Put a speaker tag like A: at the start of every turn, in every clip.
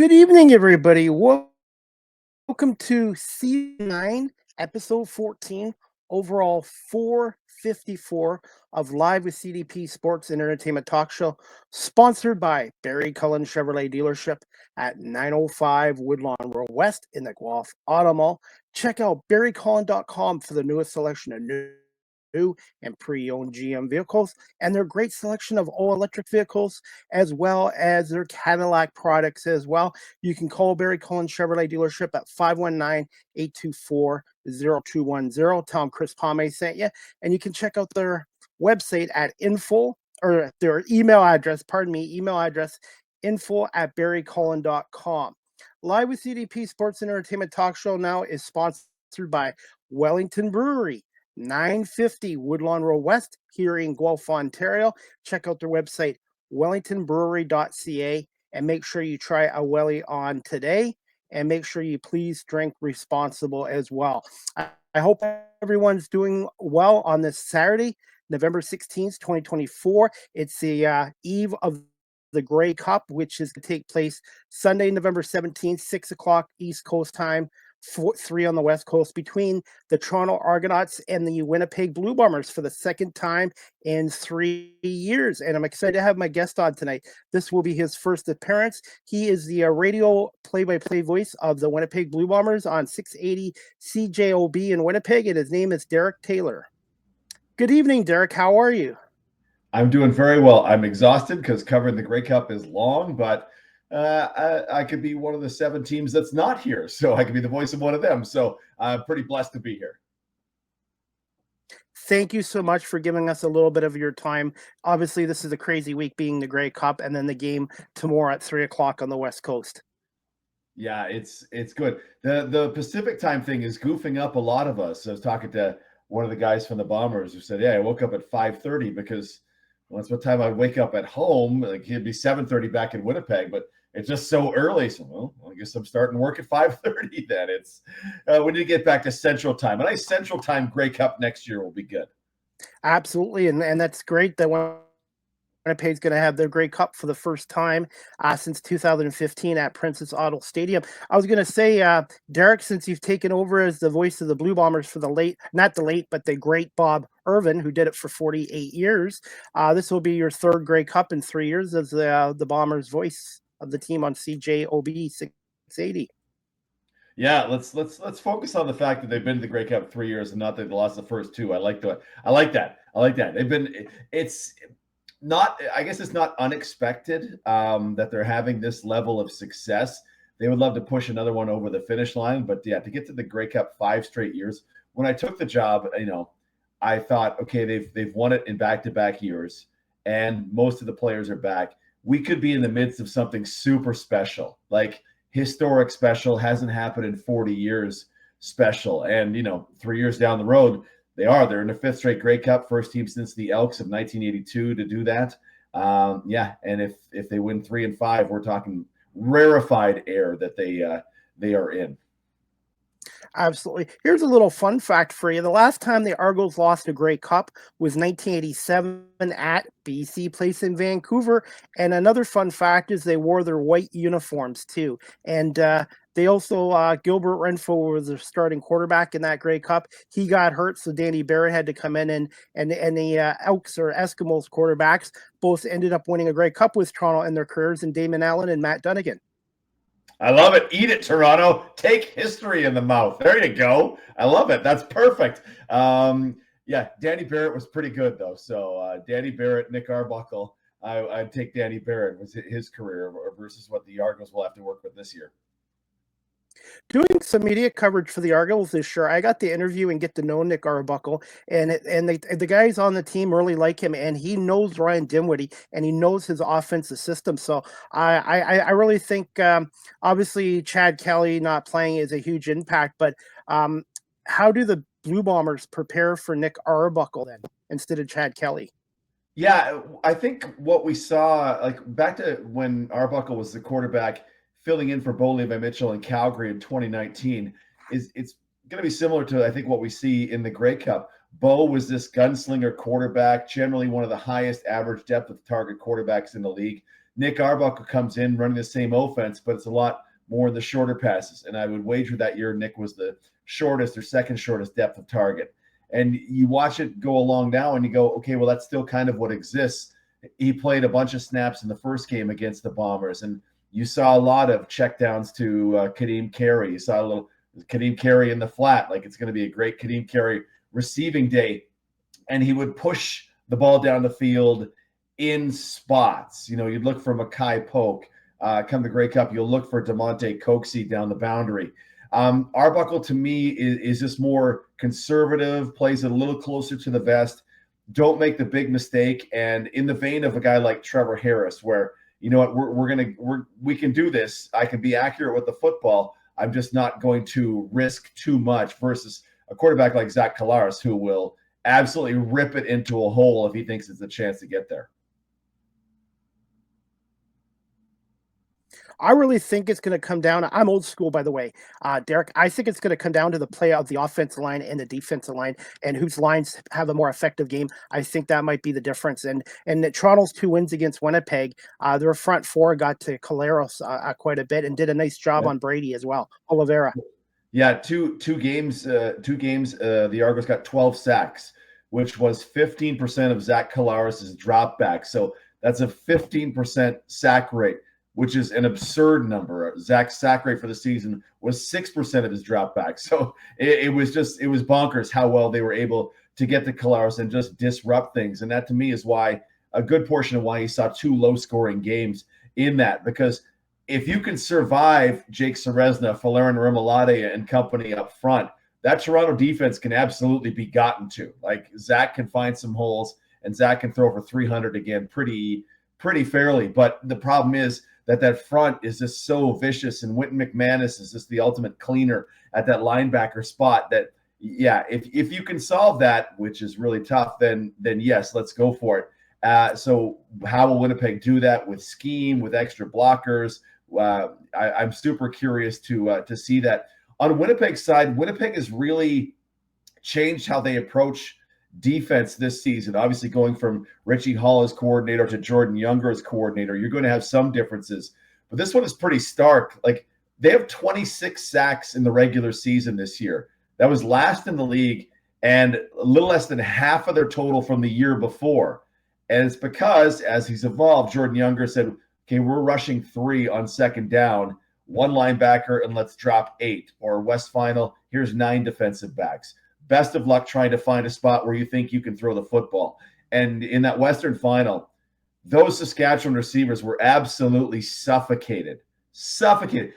A: Good evening, everybody. Welcome to season 9, episode 14, overall 454 of Live with CDP Sports and Entertainment Talk Show, sponsored by Barry Cullen Chevrolet Dealership at 905 Woodlawn Road West in the Guelph Auto Mall. Check out barrycullen.com for the newest selection of new and pre-owned GM vehicles and their great selection of all electric vehicles, as well as their Cadillac products as well. You can call Barry Cullen Chevrolet Dealership at 519-824-0210. Tell them Chris Pomey sent you. And you can check out their website at their email address, info@barrycullen.com. Live with CDP Sports and Entertainment Talk Show now is sponsored by Wellington Brewery, 950 Woodlawn Road West here in Guelph, Ontario. Check out their website, wellingtonbrewery.ca, and make sure you try a welly on today, and make sure you please drink responsible as well. I hope everyone's doing well on this Saturday, November 16th, 2024. It's the eve of the Grey Cup, which is going to take place Sunday, November 17th, 6 o'clock East Coast time, 3 on the West Coast, between the Toronto Argonauts and the Winnipeg Blue Bombers for the second time in 3 years. And I'm excited to have my guest on tonight. This will be his first appearance. He is the radio play-by-play voice of the Winnipeg Blue Bombers on 680 CJOB in Winnipeg, and his name is Derek Taylor. Good evening, Derek. How are you?
B: I'm doing very well. I'm exhausted because covering the Grey Cup is long, but I could be one of the 7 teams that's not here, so I could be the voice of one of them. So I'm pretty blessed to be here.
A: Thank you so much for giving us a little bit of your time. Obviously, this is a crazy week being the Grey Cup, and then the game tomorrow at 3 o'clock on the West Coast.
B: Yeah, it's good. The Pacific time thing is goofing up a lot of us. I was talking to one of the guys from the Bombers who said, "Yeah, I woke up at 5:30 because that's what time I wake up at home. Like it'd be 7:30 back in Winnipeg, but it's just so early. So, well, I guess I'm starting work at 5:30 then. It's we need to get back to Central Time. A nice Central Time Grey Cup next year will be good.
A: Absolutely, and that's great that Winnipeg's going to have their Grey Cup for the first time since 2015 at Princess Auto Stadium. I was going to say, Derek, since you've taken over as the voice of the Blue Bombers for not the late, but the great Bob Irvin, who did it for 48 years, this will be your third Grey Cup in 3 years as the Bombers' voice of the team on CJOB 680.
B: Yeah, let's focus on the fact that they've been to the Grey Cup 3 years and not that they lost the first 2. I like that. It's not, I guess it's not unexpected that they're having this level of success. They would love to push another one over the finish line, but yeah, to get to the Grey Cup 5 straight years. When I took the job, I thought, okay, they've won it in back-to-back years, and most of the players are back. We could be in the midst of something super special, like historic special, hasn't happened in 40 years special. And 3 years down the road, they're in the 5th straight Grey Cup, first team since the Elks of 1982 to do that. And if they win 3 and 5, we're talking rarefied air that they are in.
A: Absolutely. Here's a little fun fact for you. The last time the Argos lost a Grey Cup was 1987 at BC Place in Vancouver. And another fun fact is they wore their white uniforms too. And they also, Gilbert Renfro was their starting quarterback in that Grey Cup. He got hurt, so Danny Barrett had to come in, and the Elks or Eskimos quarterbacks both ended up winning a Grey Cup with Toronto in their careers, and Damon Allen and Matt Dunnigan.
B: I love it. Eat it, Toronto. Take history in the mouth. There you go. I love it. That's perfect. Yeah, Danny Barrett was pretty good, though. So Danny Barrett, Nick Arbuckle, I'd take Danny Barrett was his career versus what the Argos will have to work with this year.
A: Doing some media coverage for the Argos this year, I got to interview and get to know Nick Arbuckle, and the guys on the team really like him, and he knows Ryan Dinwiddie, and he knows his offensive system. So I really think, obviously, Chad Kelly not playing is a huge impact, but how do the Blue Bombers prepare for Nick Arbuckle then instead of Chad Kelly?
B: Yeah, I think what we saw, like back to when Arbuckle was the quarterback, filling in for Bo Levi-Mitchell in Calgary in 2019, it's going to be similar to, I think, what we see in the Grey Cup. Bo was this gunslinger quarterback, generally one of the highest average depth of target quarterbacks in the league. Nick Arbuckle comes in running the same offense, but it's a lot more in the shorter passes. And I would wager that year Nick was the shortest or second shortest depth of target. And you watch it go along now and you go, okay, well, that's still kind of what exists. He played a bunch of snaps in the first game against the Bombers, and you saw a lot of checkdowns to Kadeem Carey. You saw a little Kadeem Carey in the flat, like it's going to be a great Kadeem Carey receiving day. And he would push the ball down the field in spots. You know, you'd look for Mackay Polk. Come the Grey Cup, you'll look for DeMonte Coxey down the boundary. Arbuckle, to me, is just more conservative, plays it a little closer to the vest. Don't make the big mistake. And in the vein of a guy like Trevor Harris, where, you know what, we can do this. I can be accurate with the football. I'm just not going to risk too much versus a quarterback like Zach Collaros, who will absolutely rip it into a hole if he thinks it's a chance to get there.
A: I really think it's going to come down. I'm old school, by the way, Derek. I think it's going to come down to the play of the offensive line and the defensive line, and whose lines have a more effective game. I think that might be the difference. And Toronto's 2 wins against Winnipeg, their front four got to Collaros quite a bit and did a nice job on Brady as well. Oliveira.
B: Yeah, two games. The Argos got 12 sacks, which was 15% of Zach Collaros' dropback. So that's a 15% sack rate, which is an absurd number. Zach's sack rate for the season was 6% of his dropback. So it was bonkers how well they were able to get to Collaros and just disrupt things. And that, to me, is why a good portion of why he saw 2 low-scoring games in that. Because if you can survive Jake Ceresna, Falarin Rimolade, and company up front, that Toronto defense can absolutely be gotten to. Like, Zach can find some holes, and Zach can throw for 300 again pretty fairly. But the problem is that front is just so vicious, and Wynton McManus is just the ultimate cleaner at that linebacker spot. That, yeah, if you can solve that, which is really tough, then yes, let's go for it. So how will Winnipeg do that with scheme, with extra blockers? I'm super curious to see that. On Winnipeg's side, Winnipeg has really changed how they approach defense this season. Obviously, going from Richie Hall as coordinator to Jordan Younger as coordinator, you're going to have some differences. But this one is pretty stark. Like, they have 26 sacks in the regular season this year. That was last in the league and a little less than half of their total from the year before. And it's because, as he's evolved, Jordan Younger said, okay, we're rushing 3 on second down, 1 linebacker, and let's drop 8. Or West Final, here's 9 defensive backs. Best of luck trying to find a spot where you think you can throw the football. And in that Western Final, those Saskatchewan receivers were absolutely suffocated.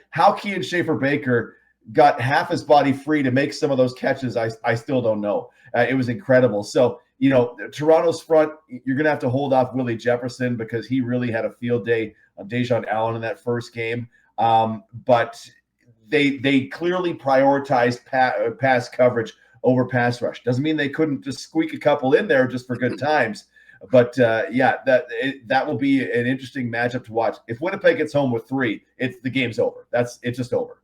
B: How Kean Schaefer-Baker got half his body free to make some of those catches, I still don't know. It was incredible. So, you know, Toronto's front, you're going to have to hold off Willie Jefferson because he really had a field day on Dejon Allen in that first game. But they clearly prioritized pass coverage over pass rush. Doesn't mean they couldn't just squeak a couple in there just for good times. But that will be an interesting matchup to watch. If Winnipeg gets home with 3, the game's over. It's just over.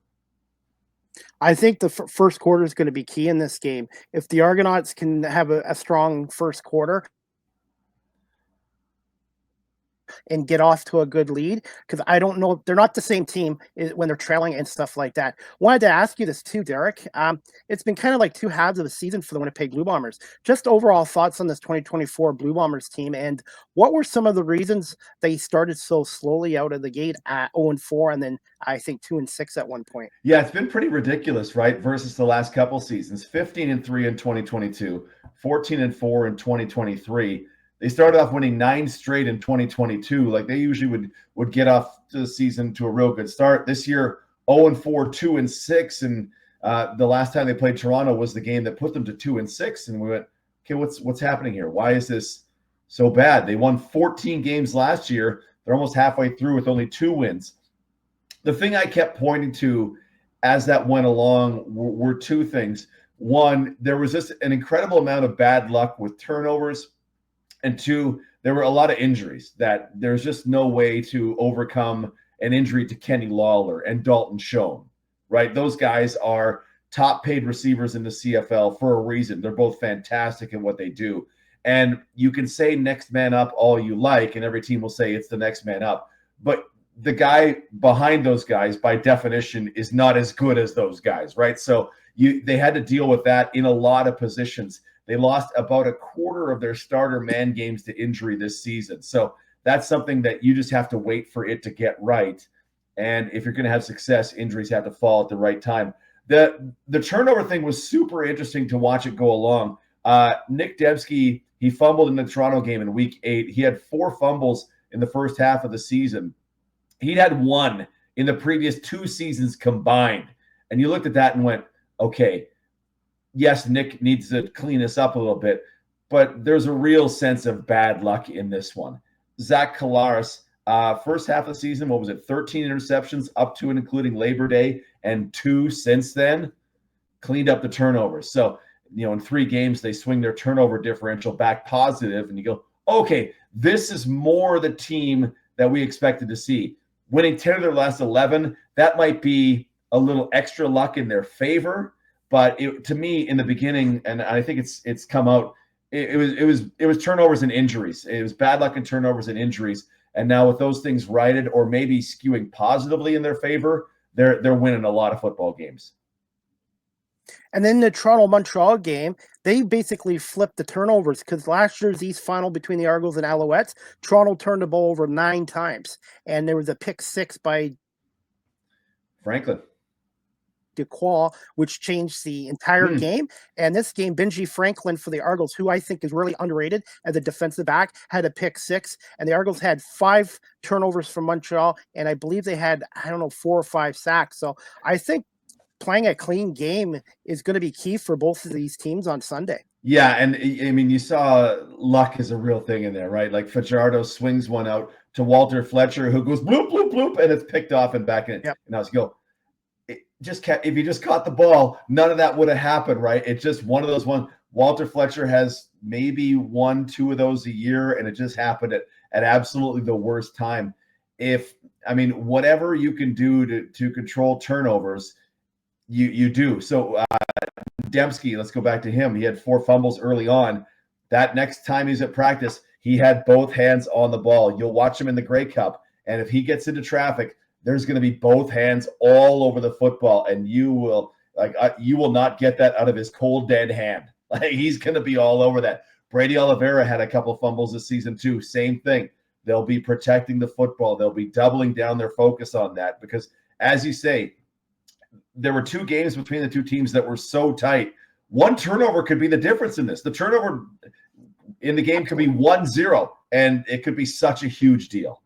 A: I think the first quarter is going to be key in this game. If the Argonauts can have a strong first quarter and get off to a good lead, because I don't know, they're not the same team when they're trailing and stuff like that. Wanted to ask you this too, Derek. It's been kind of like 2 halves of the season for the Winnipeg Blue Bombers. Just overall thoughts on this 2024 Blue Bombers team, and what were some of the reasons they started so slowly out of the gate at 0-4 and then I think 2-6 at one point?
B: Yeah, it's been pretty ridiculous, right? Versus the last couple seasons, 15-3 in 2022, 14-4 in 2023. They started off winning 9 straight in 2022. Like, they usually would get off to the season to a real good start. This year, 0-4, 2-6, and the last time they played Toronto was the game that put them to 2-6. And we went, okay, what's happening here? Why is this so bad? They won 14 games last year. They're almost halfway through with only 2 wins. The thing I kept pointing to as that went along were 2 things. One, there was just an incredible amount of bad luck with turnovers. And 2, there were a lot of injuries that there's just no way to overcome an injury to Kenny Lawler and Dalton Schoen, right? Those guys are top paid receivers in the CFL for a reason. They're both fantastic in what they do. And you can say next man up all you like, and every team will say it's the next man up. but the guy behind those guys, by definition, is not as good as those guys, right? So they had to deal with that in a lot of positions. They lost about a quarter of their starter man games to injury this season. So that's something that you just have to wait for it to get right. And if you're going to have success, injuries have to fall at the right time. The turnover thing was super interesting to watch it go along. Nick Debsky, he fumbled in the Toronto game in week 8. He had 4 fumbles in the first half of the season. He'd had 1 in the previous 2 seasons combined. And you looked at that and went, okay, yes, Nick needs to clean this up a little bit, but there's a real sense of bad luck in this one. Zach Collaros, first half of the season, what was it, 13 interceptions up to and including Labor Day, and 2 since then, cleaned up the turnovers. So, in 3 games, they swing their turnover differential back positive, and you go, okay, this is more the team that we expected to see. Winning 10 of their last 11, that might be a little extra luck in their favor. But to me, in the beginning, and I think it's come out, it was turnovers and injuries. It was bad luck and turnovers and injuries. And now with those things righted, or maybe skewing positively in their favor, they're winning a lot of football games.
A: And then the Toronto-Montreal game, they basically flipped the turnovers, because last year's East Final between the Argos and Alouettes, Toronto turned the ball over 9 times. And there was a pick 6 by
B: Franklin
A: DeQual, which changed the entire game. And this game, Benji Franklin for the Argos, who I think is really underrated as a defensive back, had a pick 6. And the Argos had 5 turnovers from Montreal. And I believe they had, 4 or 5 sacks. So I think playing a clean game is going to be key for both of these teams on Sunday.
B: Yeah, and I mean, you saw luck is a real thing in there, right? Like Fajardo swings one out to Walter Fletcher, who goes bloop, bloop, bloop, and it's picked off and back in.
A: Yep.
B: And I was go, if you just caught the ball, none of that would have happened, right? It's just one of those ones. Walter Fletcher has maybe 1-2 of those a year, and it just happened at absolutely the worst time. Whatever you can do to control turnovers, you do. So Dembski, let's go back to him. He had 4 fumbles early on. That next time he's at practice, he had both hands on the ball. You'll watch him in the Grey Cup, and if he gets into traffic, there's going to be both hands all over the football, and you will not get that out of his cold, dead hand. Like, he's going to be all over that. Brady Oliveira had a couple fumbles this season too. Same thing. They'll be protecting the football. They'll be doubling down their focus on that because, as you say, there were 2 games between the 2 teams that were so tight. One turnover could be the difference in this. The turnover in the game could be 1-0, and it could be such a huge deal.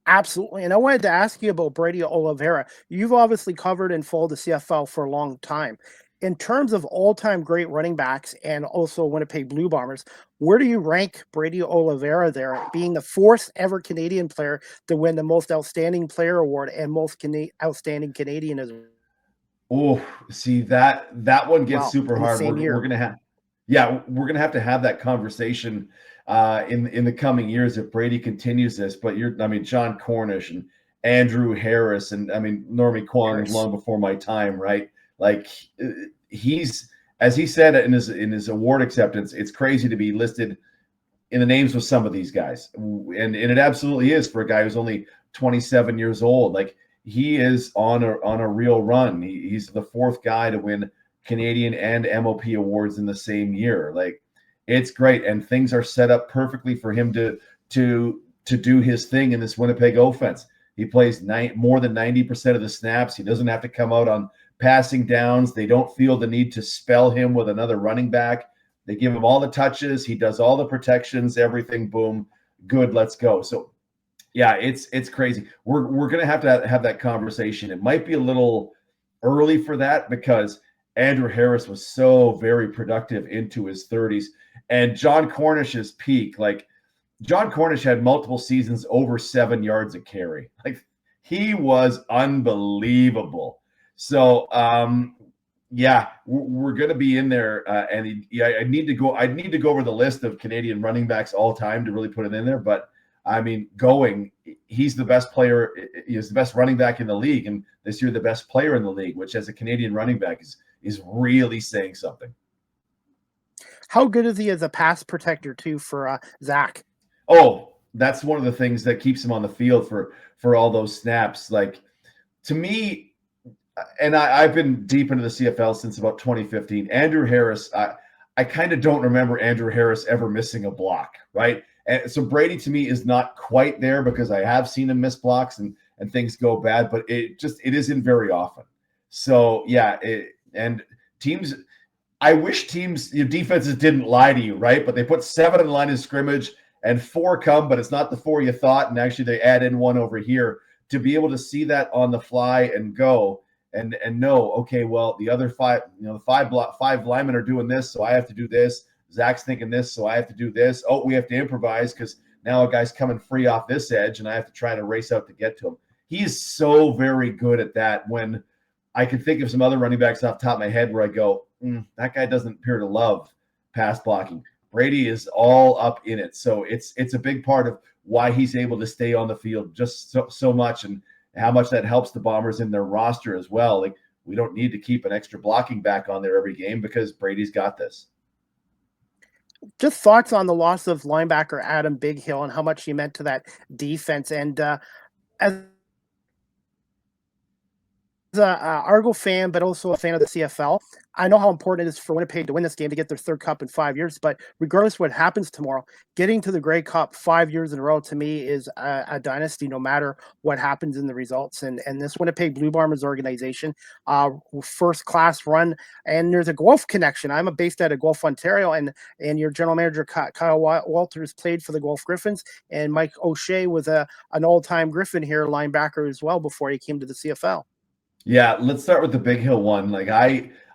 A: Absolutely. And I wanted to ask you about Brady Oliveira. You've obviously covered and followed the CFL for a long time. In terms of all-time great running backs and also Winnipeg Blue Bombers, where do you rank Brady Oliveira there, being the 4th ever Canadian player to win the most outstanding player award and most outstanding Canadian as well?
B: Oh, see, that one gets super hard. We're gonna have to have that conversation in the coming years if Brady continues this. But John Cornish and Andrew Harris and Normie Kwong long before my time, right? Like, he's, as he said in his award acceptance, it's crazy to be listed in the names of some of these guys, and it absolutely is for a guy who's only 27 years old. Like, he is on a real run. He's the 4th guy to win Canadian and MOP awards in the same year. Like, it's great, and things are set up perfectly for him to do his thing in this Winnipeg offense. He plays more than 90% of the snaps. He doesn't have to come out on passing downs. They don't feel the need to spell him with another running back. They give him all the touches. He does all the protections, everything. Boom, good, let's go. So, yeah, it's crazy. We're gonna have to have that conversation. It might be a little early for that because Andrew Harris was so very productive into his 30s, and John Cornish's peak. Like, John Cornish had multiple seasons over 7 yards a carry. Like, he was unbelievable. So, we're going to be in there, and I need to go over the list of Canadian running backs all time to really put it in there. But he's the best player. He's the best running back in the league, and this year the best player in the league, which as a Canadian running back is really saying something.
A: How good is he as a pass protector too for Zach?
B: Oh, that's one of the things that keeps him on the field for all those snaps. Like, to me, and I've been deep into the CFL since about 2015. Andrew Harris, I kind of don't remember Andrew Harris ever missing a block, right? And so Brady to me is not quite there because I have seen him miss blocks and things go bad, but it isn't very often. So yeah, and teams, I wish teams, your defenses didn't lie to you, right? But they put 7 in the line of scrimmage and 4 come, but it's not the 4 you thought, and actually they add in 1 over here. To be able to see that on the fly and go and know, okay, well, the other 5, the 5 linemen are doing this, so I have to do this. Zach's thinking this, so I have to do this. Oh, we have to improvise because now a guy's coming free off this edge, and I have to try to race out to get to him. He's so very good at that. When I can think of some other running backs off the top of my head where I go, that guy doesn't appear to love pass blocking. Brady is all up in it. So it's a big part of why he's able to stay on the field just so much, and how much that helps the Bombers in their roster as well. Like, we don't need to keep an extra blocking back on there every game because Brady's got this.
A: Just thoughts on the loss of linebacker Adam Big Hill and how much he meant to that defense. And as a Argo fan, but also a fan of the CFL, I know how important it is for Winnipeg to win this game to get their 3rd cup in 5 years. But regardless of what happens tomorrow, getting to the Grey Cup 5 years in a row to me is a dynasty, no matter what happens in the results. And this Winnipeg Blue Bombers organization, first class run, and there's a Guelph connection. I'm based out of Guelph, Ontario, and your general manager Kyle Walters played for the Guelph Griffins, and Mike O'Shea was an all-time Griffin here, linebacker as well, before he came to the CFL.
B: Yeah, let's start with the Big Hill one. Like,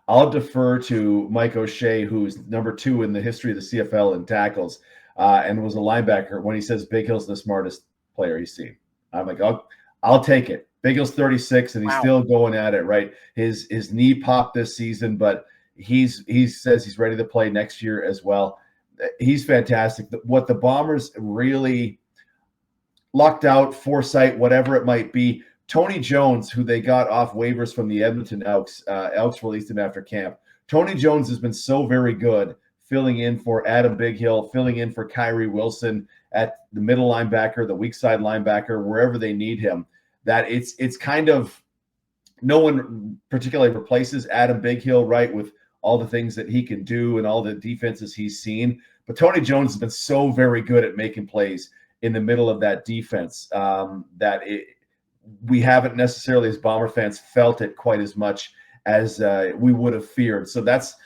B: I'll defer to Mike O'Shea, who's number 2 in the history of the CFL in tackles, and was a linebacker, when he says Big Hill's the smartest player he's seen. I'm like, I'll take it. Big Hill's 36, and he's still going at it, right? His knee popped this season, but he says he's ready to play next year as well. He's fantastic. What the Bombers really lucked out, foresight, whatever it might be, Tony Jones, who they got off waivers from the Edmonton Elks, Elks released him after camp. Tony Jones has been so very good filling in for Adam Big Hill, filling in for Kyrie Wilson at the middle linebacker, the weak side linebacker, wherever they need him, that it's kind of, no one particularly replaces Adam Big Hill, right, with all the things that he can do and all the defenses he's seen. But Tony Jones has been so very good at making plays in the middle of that defense we haven't necessarily, as Bomber fans, felt it quite as much as we would have feared. So that's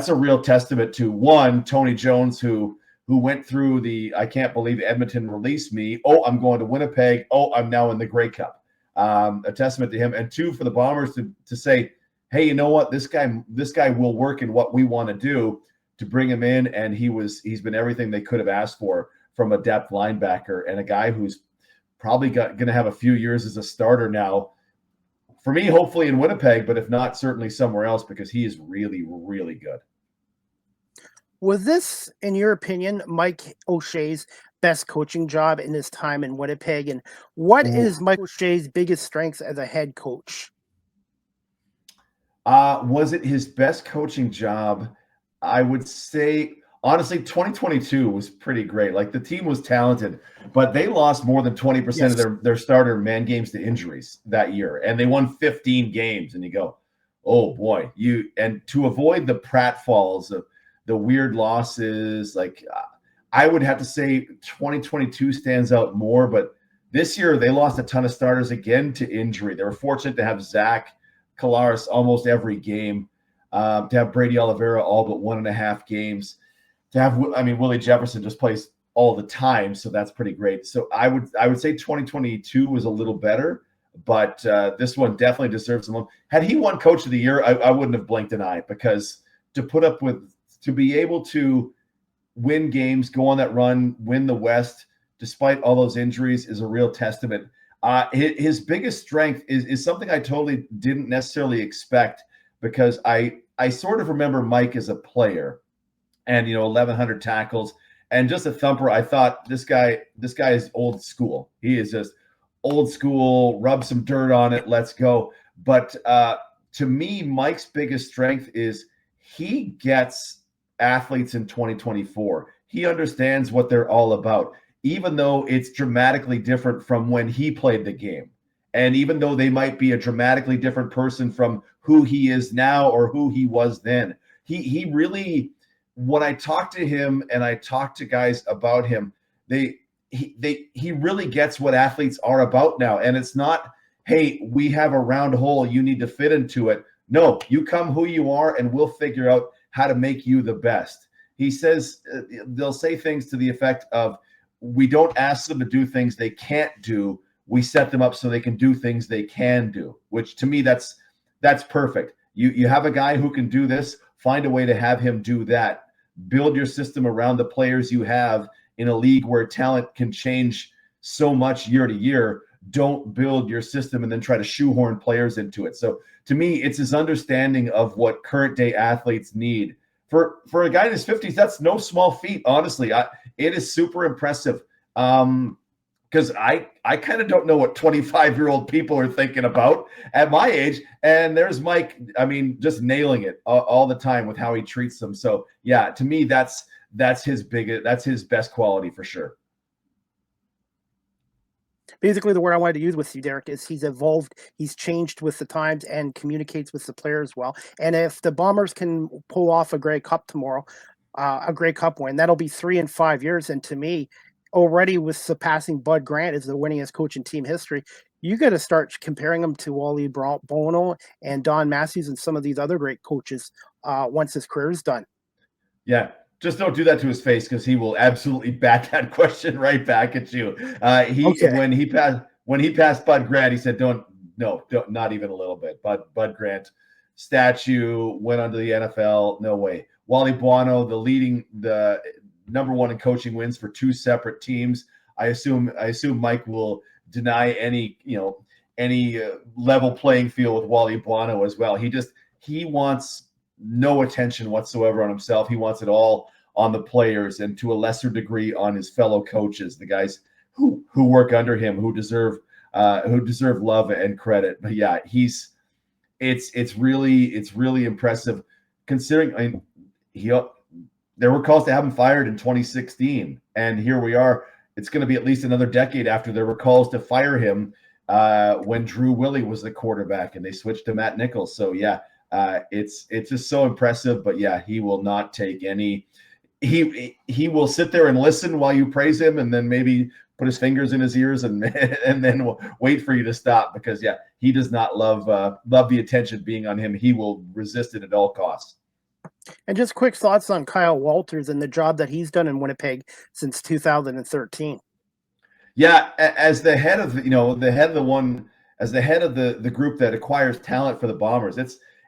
B: a real testament to, one, Tony Jones, who went through the, I can't believe Edmonton released me. Oh, I'm going to Winnipeg. Oh, I'm now in the Grey Cup. A testament to him. And 2, for the Bombers to say, hey, you know what? This guy will work in what we want to do, to bring him in. And he's been everything they could have asked for from a depth linebacker, and a guy who's probably going to have a few years as a starter now. For me, hopefully in Winnipeg, but if not, certainly somewhere else, because he is really, really good.
A: Was this, in your opinion, Mike O'Shea's best coaching job in his time in Winnipeg? And what is Mike O'Shea's biggest strengths as a head coach?
B: Was it his best coaching job? I would say, honestly, 2022 was pretty great. Like, the team was talented, but they lost more than 20% of their starter man games to injuries that year, and they won 15 games. And you go, oh boy, and to avoid the pratfalls of the weird losses, like, I would have to say 2022 stands out more. But this year they lost a ton of starters again to injury. They were fortunate to have Zach Collaros almost every game, to have Brady Oliveira all but 1.5 games. To have, Willie Jefferson just plays all the time, so that's pretty great. So I would say 2022 was a little better, but this one definitely deserves some love. Had he won Coach of the Year, I wouldn't have blinked an eye, because to be able to win games, go on that run, win the West despite all those injuries is a real testament. His biggest strength is something I totally didn't necessarily expect, because I sort of remember Mike as a player. And 1,100 tackles and just a thumper. I thought this guy is old school. He is just old school. Rub some dirt on it. Let's go. But to me, Mike's biggest strength is he gets athletes in 2024. He understands what they're all about. even though it's dramatically different from when he played the game. And even though they might be a dramatically different person from who he is now or who he was then, he really, when I talk to him and I talk to guys about him, he really gets what athletes are about now. And it's not, hey, we have a round hole, you need to fit into it. No, you come who you are and we'll figure out how to make you the best. He says, they'll say things to the effect of, we don't ask them to do things they can't do. We set them up so they can do things they can do, which to me, that's perfect. You have a guy who can do this, find a way to have him do that. Build your system around the players you have in a league where talent can change so much year to year. Don't build your system and then try to shoehorn players into it. So to me, it's his understanding of what current day athletes need. For a guy in his 50s, that's no small feat, honestly. It is super impressive. Because I kind of don't know what 25-year-old people are thinking about at my age. And there's Mike, I mean, just nailing it all the time with how he treats them. So yeah, to me, that's his best quality for sure.
A: Basically, the word I wanted to use with you, Derek, is he's evolved, he's changed with the times, and communicates with the players well. And if the Bombers can pull off a Grey Cup tomorrow, a Grey Cup win, that'll be 3 in 5 years. And to me, already with surpassing Bud Grant as the winningest coach in team history, you got to start comparing him to Wally Bono and Don Matthews and some of these other great coaches once his career is done.
B: Yeah. Just don't do that to his face, because he will absolutely bat that question right back at you.
A: Okay.
B: When he passed Bud Grant, he said, "Don't, not even a little bit." Bud Grant statue went onto the NFL. No way. Wally Buono, the number one in coaching wins for 2 separate teams. I assume Mike will deny any level playing field with Wally Buono as well. He wants no attention whatsoever on himself. He wants it all on the players, and to a lesser degree on his fellow coaches, the guys who work under him, who deserve love and credit. But yeah, it's really impressive considering. I mean, there were calls to have him fired in 2016, and here we are. It's going to be at least another decade after there were calls to fire him when Drew Willie was the quarterback, and they switched to Matt Nichols. So yeah. It's just so impressive, but yeah, he will not take any. He will sit there and listen while you praise him, and then maybe put his fingers in his ears and then we'll wait for you to stop, because yeah, he does not love the attention being on him. He will resist it at all costs.
A: And just quick thoughts on Kyle Walters and the job that he's done in Winnipeg since 2013.
B: Yeah, as the head of the head of the group that acquires talent for the Bombers,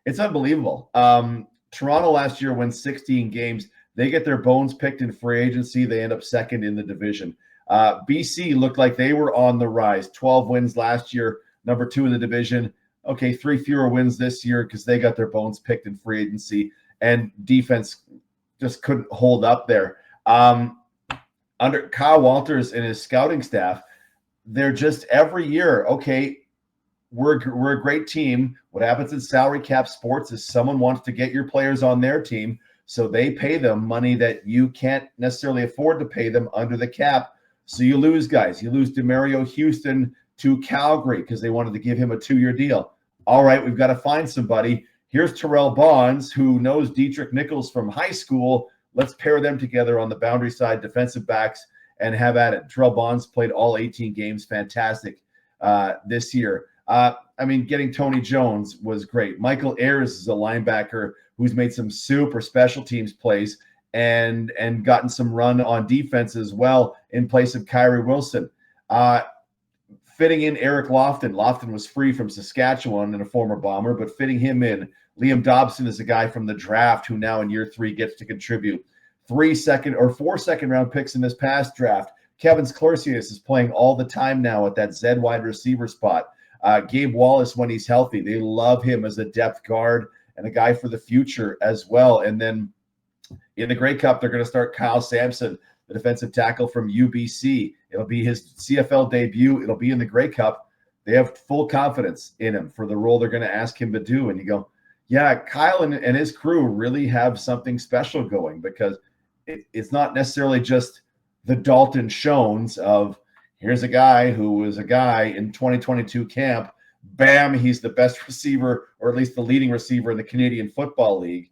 B: it's unbelievable. Toronto last year wins 16 games. They get their bones picked in free agency. They end up second in the division. BC looked like they were on the rise. 12 wins last year, number 2 in the division. Okay, 3 fewer wins this year because they got their bones picked in free agency, and defense just couldn't hold up there. Under Kyle Walters and his scouting staff, they're just every year, okay, we're a great team. What happens in salary cap sports is someone wants to get your players on their team, so they pay them money that you can't necessarily afford to pay them under the cap. So you lose guys. You lose DeMario Houston to Calgary because they wanted to give him a 2-year deal. All right, we've got to find somebody. Here's Terrell Bonds, who knows Dietrich Nichols from high school. Let's pair them together on the boundary side, defensive backs, and have at it. Terrell Bonds played all 18 games. Fantastic this year. I mean, getting Tony Jones was great. Michael Ayers is a linebacker who's made some super special teams plays and gotten some run on defense as well in place of Kyrie Wilson. Fitting in Eric Lofton. Lofton was free from Saskatchewan and a former Bomber, but fitting him in. Liam Dobson is a guy from the draft who now in year 3 gets to contribute. 4 second-round picks in this past draft. Kevin Sklercius is playing all the time now at that Z wide receiver spot. Gabe Wallace, when he's healthy, they love him as a depth guard and a guy for the future as well. And then in the Grey Cup, they're going to start Kyle Sampson, the defensive tackle from UBC. It'll be his CFL debut. It'll be in the Grey Cup. They have full confidence in him for the role they're going to ask him to do. And you go, yeah, Kyle and his crew really have something special going, because it's not necessarily just the Dalton Schoens of here's a guy who was a guy in 2022 camp. Bam, he's the best receiver, or at least the leading receiver in the Canadian Football League.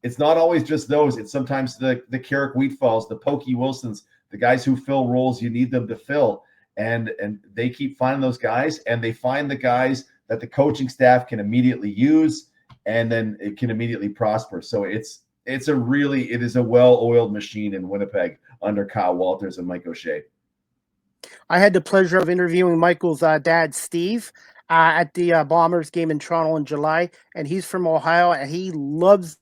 B: It's not always just those. It's sometimes the Carrick Wheatfalls, the Pokey Wilsons, the guys who fill roles you need them to fill. And they keep finding those guys, and they find the guys that the coaching staff can immediately use, and then it can immediately prosper. So it is a well-oiled machine in Winnipeg under Kyle Walters and Mike O'Shea.
A: I had the pleasure of interviewing Michael's dad, Steve, at the Bombers game in Toronto in July, and he's from Ohio, and he loves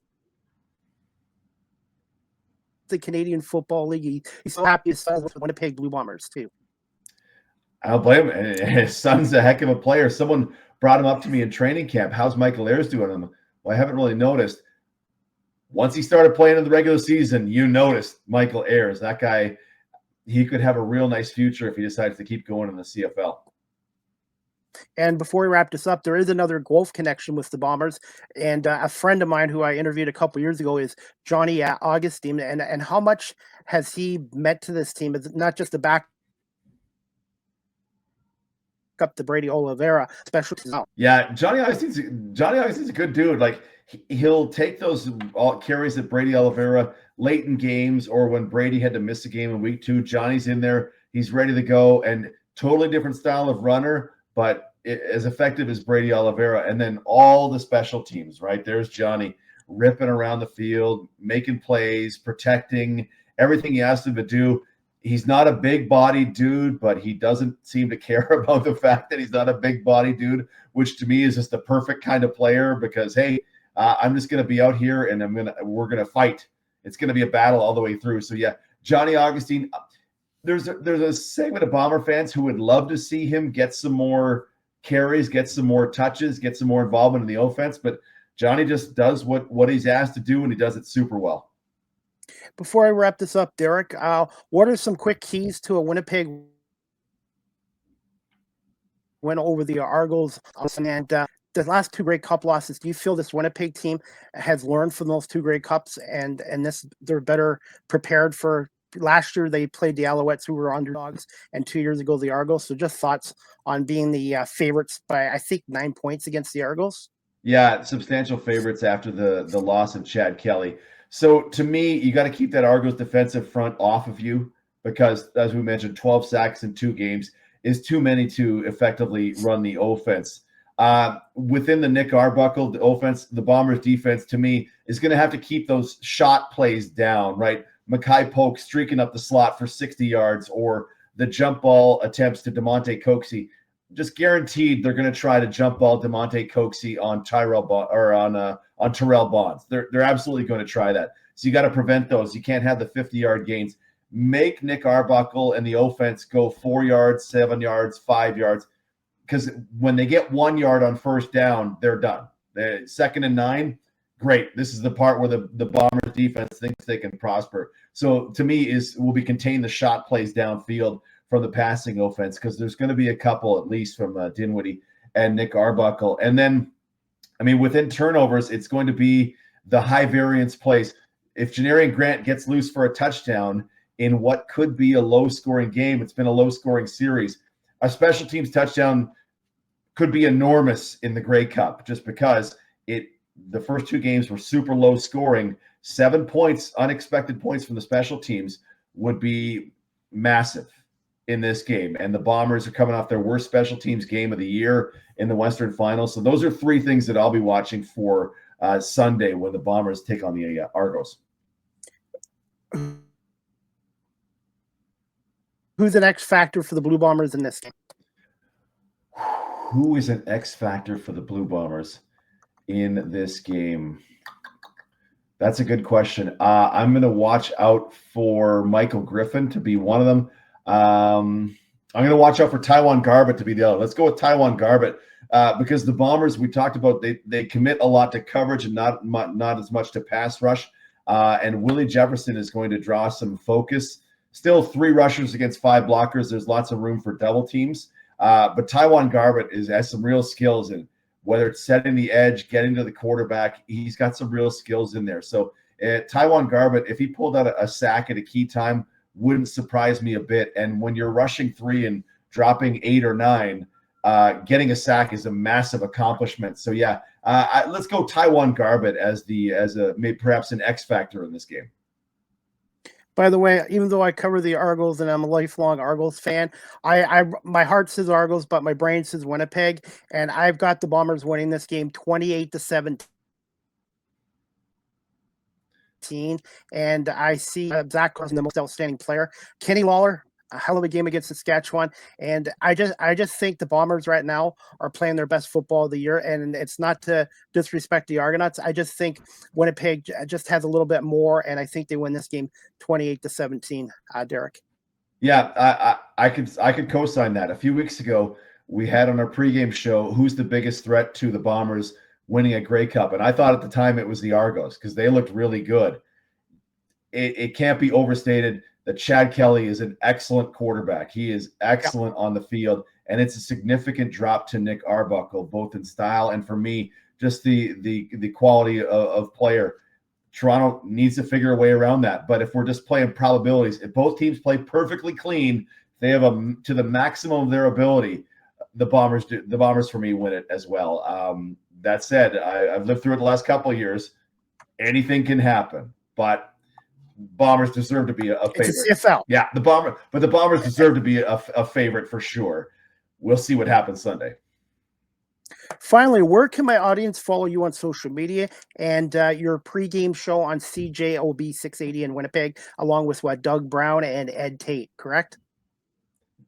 A: the Canadian Football League. He's so happy his son's with the Winnipeg Blue Bombers too.
B: I'll blame him. His son's a heck of a player. Someone brought him up to me in training camp. How's Michael Ayres doing? Well, I haven't really noticed. Once he started playing in the regular season, you noticed Michael Ayres. That guy, he could have a real nice future if he decides to keep going in the CFL.
A: And before we wrap this up, there is another golf connection with the Bombers. And a friend of mine who I interviewed a couple years ago is Johnny Augustine. And how much has he meant to this team? It's not just the back up to Brady Oliveira, special teams.
B: Yeah, Johnny Augustine's a good dude. Like he'll take those carries at Brady Oliveira late in games, or when Brady had to miss a game in week 2. Johnny's in there. He's ready to go, and totally different style of runner, but as effective as Brady Oliveira. And then all the special teams, right? There's Johnny ripping around the field, making plays, protecting, everything he asked him to do. He's not a big body dude, but he doesn't seem to care about the fact that he's not a big body dude, which to me is just the perfect kind of player because, hey, I'm just going to be out here and we're going to fight. It's going to be a battle all the way through. So yeah, Johnny Augustine, there's a segment of Bomber fans who would love to see him get some more carries, get some more touches, get some more involvement in the offense, but Johnny just does what he's asked to do, and he does it super well.
A: Before I wrap this up, Derek, what are some quick keys to a Winnipeg win over the Argos? And the last 2 Grey Cup losses, do you feel this Winnipeg team has learned from those 2 Grey Cups and they're better prepared for last year? They played the Alouettes, who were underdogs, and 2 years ago the Argos. So just thoughts on being the favorites by, I think, 9 points against the Argos?
B: Yeah, substantial favorites after the loss of Chad Kelly. So to me, you got to keep that Argos defensive front off of you because, as we mentioned, 12 sacks in 2 games is too many to effectively run the offense. Within the Nick Arbuckle, the offense, the Bombers defense, to me, is going to have to keep those shot plays down, right? Mackay Polk streaking up the slot for 60 yards, or the jump ball attempts to DeMonte Coxey. Just guaranteed they're going to try to jump ball DeMonte Coxey on Terrell Bonds. They're absolutely going to try that. So you got to prevent those. You can't have the 50-yard gains. Make Nick Arbuckle and the offense go 4 yards, 7 yards, 5 yards, because when they get 1 yard on first down, they're done. They're 2nd and 9, great. This is the part where the Bombers defense thinks they can prosper. So to me, will be contain the shot plays downfield from the passing offense, because there's going to be a couple at least from Dinwiddie and Nick Arbuckle. And then, I mean, within turnovers, it's going to be the high variance plays. If Janarian Grant gets loose for a touchdown in what could be a low scoring game, it's been a low scoring series. A special teams touchdown could be enormous in the Grey Cup just because the first 2 games were super low scoring. 7 points, unexpected points from the special teams would be massive in this game. And the Bombers are coming off their worst special teams game of the year in the Western Finals. So those are 3 things that I'll be watching for Sunday when the Bombers take on the Argos.
A: Who's an X factor for the Blue Bombers in this game?
B: Who is an X factor for the Blue Bombers in this game? That's a good question. I'm going to watch out for Michael Griffin to be one of them. I'm going to watch out for Taiwan Garbett to be the other. Let's go with Taiwan Garbett because the Bombers, we talked about, they commit a lot to coverage and not as much to pass rush. And Willie Jefferson is going to draw some focus. Still 3 rushers against 5 blockers. There's lots of room for double teams. But Taiwan Garbett has some real skills in whether it's setting the edge, getting to the quarterback. He's got some real skills in there. So Taiwan Garbett, if he pulled out a sack at a key time, wouldn't surprise me a bit. And when you're rushing 3 and dropping 8 or 9, getting a sack is a massive accomplishment. So yeah, let's go Taiwan Garbett as maybe perhaps an X factor in this game.
A: By the way, even though I cover the Argos and I'm a lifelong Argos fan, my heart says Argos, but my brain says Winnipeg, and I've got the Bombers winning this game 28-17. And I see Zach Carson, the most outstanding player. Kenny Lawler, a hell of a game against Saskatchewan, and I just think the Bombers right now are playing their best football of the year. And it's not to disrespect the Argonauts. I just think Winnipeg just has a little bit more, and I think they win this game 28-17. Derek.
B: Yeah, I could co-sign that. A few weeks ago, we had on our pregame show who's the biggest threat to the Bombers winning a Grey Cup, and I thought at the time it was the Argos because they looked really good. It can't be overstated that Chad Kelly is an excellent quarterback. He is excellent on the field, and it's a significant drop to Nick Arbuckle, both in style and for me, just the quality of player. Toronto needs to figure a way around that. But if we're just playing probabilities, if both teams play perfectly clean, they have to the maximum of their ability. The Bombers for me win it as well. That said, I've lived through it the last couple of years. Anything can happen, but Bombers deserve to be a favorite.
A: It's a CFL.
B: Yeah, the Bombers deserve to be a favorite for sure. We'll see what happens Sunday.
A: Finally, where can my audience follow you on social media and your pregame show on CJOB 680 in Winnipeg, along with Doug Brown and Ed Tate, correct?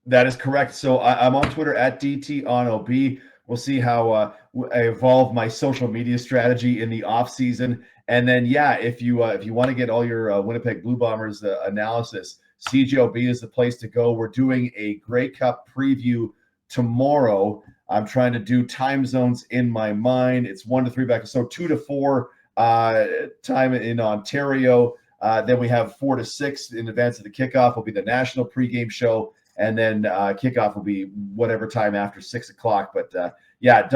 B: That is correct. So I'm on Twitter at DTOnOB. We'll see how I evolve my social media strategy in the off season. And then, yeah, if you want to get all your Winnipeg Blue Bombers analysis, CJOB is the place to go. We're doing a Grey Cup preview tomorrow. I'm trying to do time zones in my mind. It's 1 to 3 back, so 2 to 4 time in Ontario. Then we have 4 to 6 in advance of the kickoff. Will be the national pregame show, and then kickoff will be whatever time after 6 o'clock. But yeah,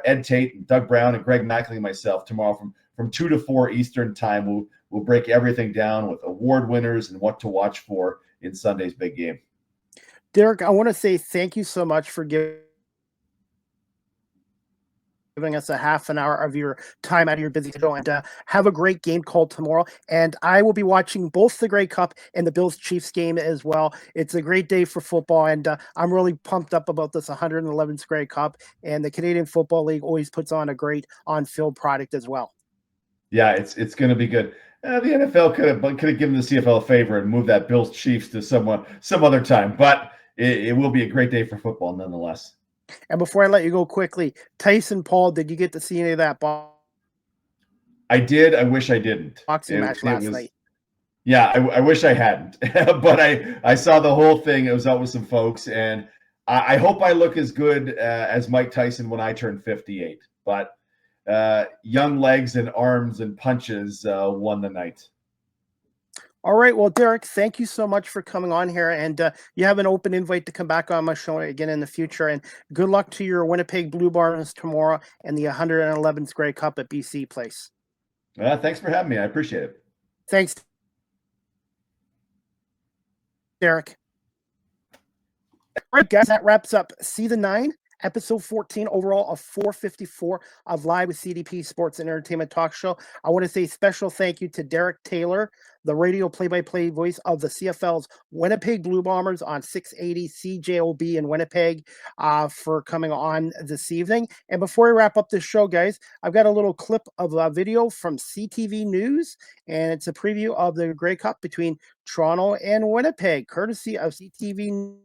B: Ed Tate, and Doug Brown, and Greg Mackley, and myself tomorrow from 2 to 4 Eastern time. We'll break everything down with award winners and what to watch for in Sunday's big game.
A: Derek, I want to say thank you so much for giving us a half an hour of your time out of your busy schedule, and have a great game called tomorrow. And I will be watching both the Grey Cup and the Bills-Chiefs game as well. It's a great day for football, and I'm really pumped up about this 111th Grey Cup. And the Canadian Football League always puts on a great on-field product as well.
B: Yeah, it's going to be good. The NFL could have given the CFL a favor and moved that Bills-Chiefs to some other time, but it will be a great day for football nonetheless.
A: And before I let you go quickly, Tyson Paul, did you get to see any of that
B: I did. I wish I didn't.
A: Boxing match last night.
B: Yeah, I wish I hadn't. But I saw the whole thing. It was out with some folks, and I hope I look as good as Mike Tyson when I turn 58. But young legs and arms and punches won the night.
A: All right. Well, Derek, thank you so much for coming on here. And you have an open invite to come back on my show again in the future. And good luck to your Winnipeg Blue Bombers tomorrow and the 111th Grey Cup at BC Place.
B: Thanks for having me. I appreciate it.
A: Thanks, Derek. All right, guys, that wraps up Season 9. Episode 14 overall of 454 of Live with CDP Sports and Entertainment Talk Show. I want to say special thank you to Derek Taylor, the radio play-by-play voice of the CFL's Winnipeg Blue Bombers on 680 CJOB in Winnipeg, for coming on this evening. And before we wrap up this show, guys, I've got a little clip of a video from CTV News, and it's a preview of the Grey Cup between Toronto and Winnipeg, courtesy of CTV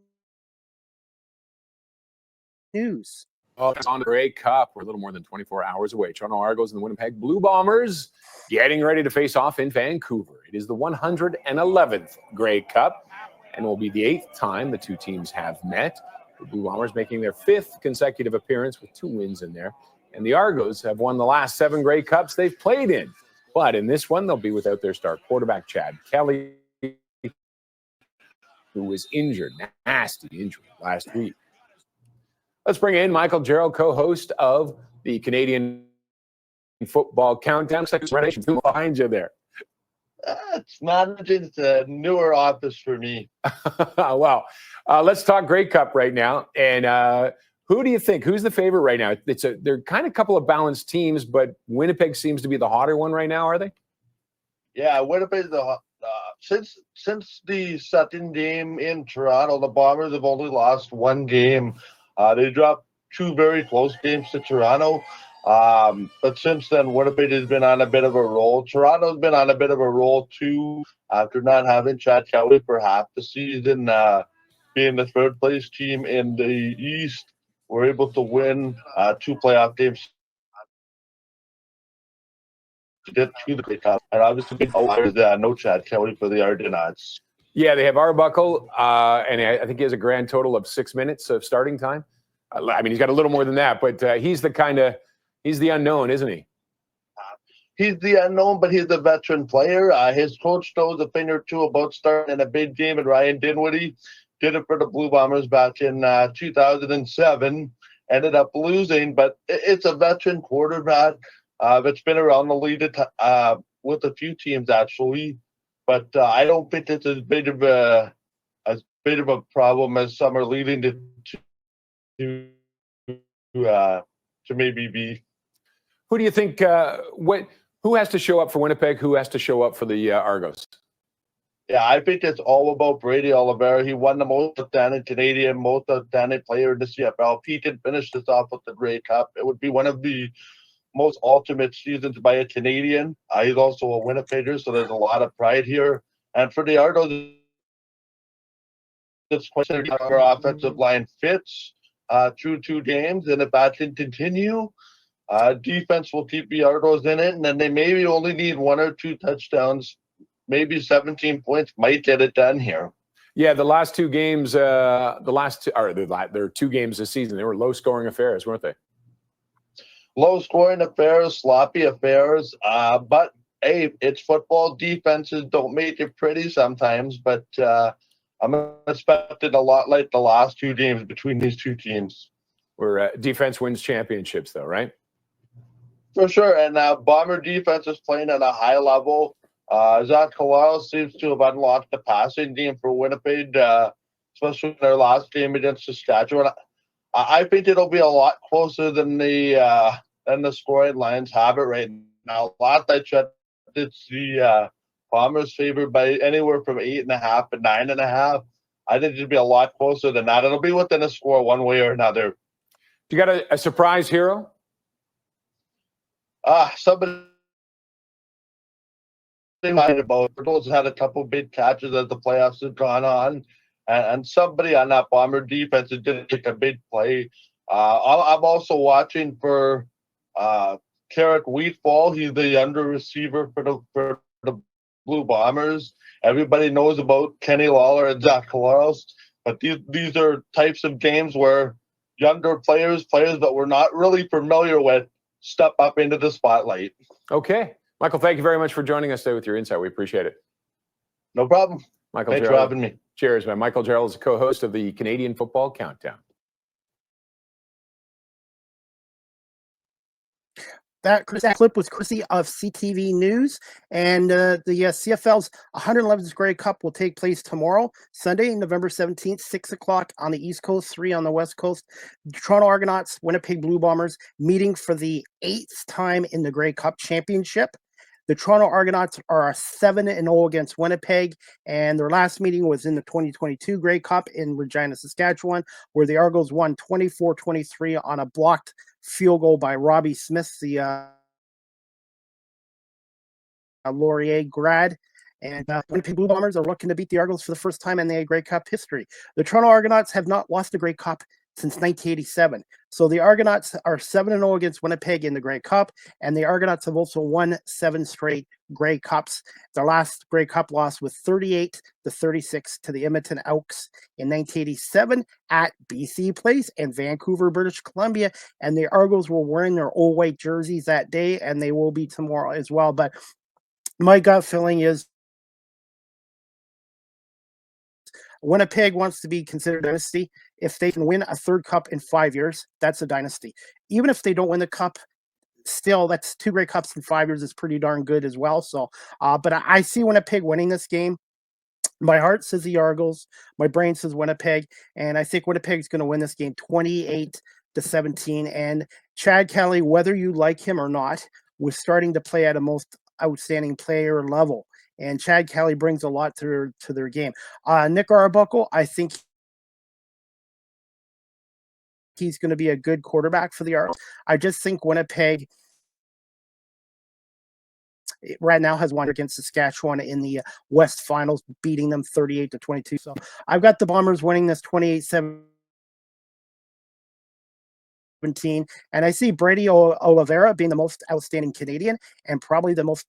A: News.
C: Oh, it's on the Grey Cup. We're a little more than 24 hours away. Toronto Argos and the Winnipeg Blue Bombers getting ready to face off in Vancouver. It is the 111th Grey Cup and will be the 8th time the two teams have met. The Blue Bombers making their 5th consecutive appearance with 2 wins in there. And the Argos have won the last 7 Grey Cups they've played in. But in this one, they'll be without their star quarterback, Chad Kelly, who was injured, nasty injury last week. Let's bring in Michael Gerald, co-host of the Canadian Football Countdown. Looks like it's behind you there.
D: It's managing. It's a newer office for me.
C: Wow. Let's talk Grey Cup right now. And who do you think? Who's the favorite right now? They're kind of a couple of balanced teams, but Winnipeg seems to be the hotter one right now, are they?
D: Yeah, Winnipeg. Since the second game in Toronto, the Bombers have only lost one game. They dropped two very close games to Toronto. But since then, Winnipeg has been on a bit of a roll. Toronto's been on a bit of a roll too, after not having Chad Kelly for half the season. Being the third place team in the East, we're able to win two playoff games to get to the Grey Cup. And obviously, big outliers, no Chad Kelly for the Argonauts.
C: Yeah, they have Arbuckle, and I think he has a grand total of 6 minutes of starting time. I mean, he's got a little more than that, but he's the unknown, isn't he?
D: He's the unknown, but he's a veteran player. His coach knows a thing or two about starting in a big game, and Ryan Dinwiddie did it for the Blue Bombers back in 2007. Ended up losing, but it's a veteran quarterback that's been around the league with a few teams, actually. But I don't think it's as big of a problem as some are leading to maybe be.
C: Who do you think? Who has to show up for Winnipeg? Who has to show up for the Argos?
D: Yeah, I think it's all about Brady Oliveira. He won the most outstanding Canadian, most outstanding player in the CFL. If he can finish this off with the Grey Cup, it would be one of the most ultimate seasons by a Canadian. He's also a Winnipegger, so there's a lot of pride here. And for the Argos, it's quite our offensive line fits through two games, and if that can continue, defense will keep the Argos in it, and then they maybe only need one or two touchdowns. Maybe 17 points might get it done here.
C: Yeah, the last two games, there are 2 games this season. They were low-scoring affairs, weren't they?
D: Low-scoring affairs, sloppy affairs. But, hey, it's football. Defenses don't make it pretty sometimes. But I'm expecting a lot like the last 2 games between these two teams.
C: Where defense wins championships, though, right?
D: For sure. And Bomber defense is playing at a high level. Zach Collaros seems to have unlocked the passing game for Winnipeg, especially in their last game against Saskatchewan. I think it'll be a lot closer than the scoring lines have it right now. Last I checked, it's the Bombers favored by anywhere from 8.5 to 9.5. I think it'll be a lot closer than that. It'll be within a score one way or another.
C: You got a surprise hero?
D: Somebody about Bertels had a couple big catches as the playoffs have gone on, and somebody on that Bomber defense didn't take a big play. I'm also watching for Carrick Wheatfall. He's the younger receiver for the Blue Bombers. Everybody knows about Kenny Lawler and Zach Collaros, but these are types of games where younger players that we're not really familiar with, step up into the spotlight.
C: Okay. Michael, thank you very much for joining us today with your insight. We appreciate it.
D: No problem.
C: Michael
D: Thanks
C: Gerald.
D: for having me.
C: Cheers, man. Michael Gerald is a co-host of the Canadian Football Countdown.
A: That clip was Chrissy of CTV News, and the CFL's 111th Grey Cup will take place tomorrow, Sunday, November 17th, 6 o'clock on the East Coast, 3 on the West Coast. The Toronto Argonauts, Winnipeg Blue Bombers meeting for the 8th time in the Grey Cup Championship. The Toronto Argonauts are 7-0 against Winnipeg, and their last meeting was in the 2022 Grey Cup in Regina, Saskatchewan, where the Argos won 24-23 on a blocked field goal by Robbie Smith, the Laurier grad. And Winnipeg Blue Bombers are looking to beat the Argos for the first time in the Grey Cup history. The Toronto Argonauts have not lost the Grey Cup since 1987. So the Argonauts are 7-0 against Winnipeg in the Grey Cup, and the Argonauts have also won 7 straight Grey Cups. Their last Grey Cup loss was 38-36 to the Edmonton Elks in 1987 at BC Place in Vancouver, British Columbia. And the Argos were wearing their old white jerseys that day, and they will be tomorrow as well. But my gut feeling is Winnipeg wants to be considered a dynasty. If they can win a third cup in 5 years, that's a dynasty. Even if they don't win the cup, still, that's 2 Grey Cups in 5 years is pretty darn good as well. So, but I see Winnipeg winning this game. My heart says the Argos. My brain says Winnipeg, and I think Winnipeg's going to win this game 28-17. And Chad Kelly, whether you like him or not, was starting to play at a most outstanding player level. And Chad Kelly brings a lot to their game. Nick Arbuckle, I think he's going to be a good quarterback for the Argos. I just think Winnipeg right now has won against Saskatchewan in the West Finals, beating them 38-22. So I've got the Bombers winning this 28-17. And I see Brady Oliveira being the most outstanding Canadian and probably the most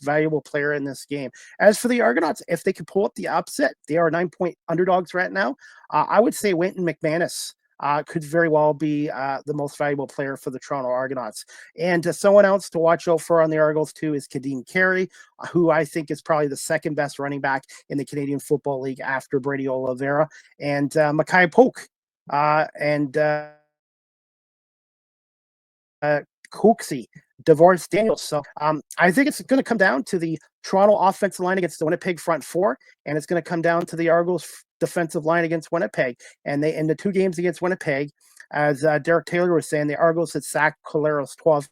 A: valuable player in this game. As for the Argonauts, if they could pull up the upset, they are 9-point underdogs right now. I would say Wynton McManus could very well be the most valuable player for the Toronto Argonauts. And someone else to watch out for on the Argos too is Kadeem Carey, who I think is probably the second best running back in the Canadian Football League after Brady Oliveira and Mackay Polk and Cooksey, DeVorce Daniels. So I think it's going to come down to the Toronto offensive line against the Winnipeg front four, and it's going to come down to the Argos defensive line against Winnipeg. And they in the 2 games against Winnipeg, as Derek Taylor was saying, the Argos had sacked Collaros 12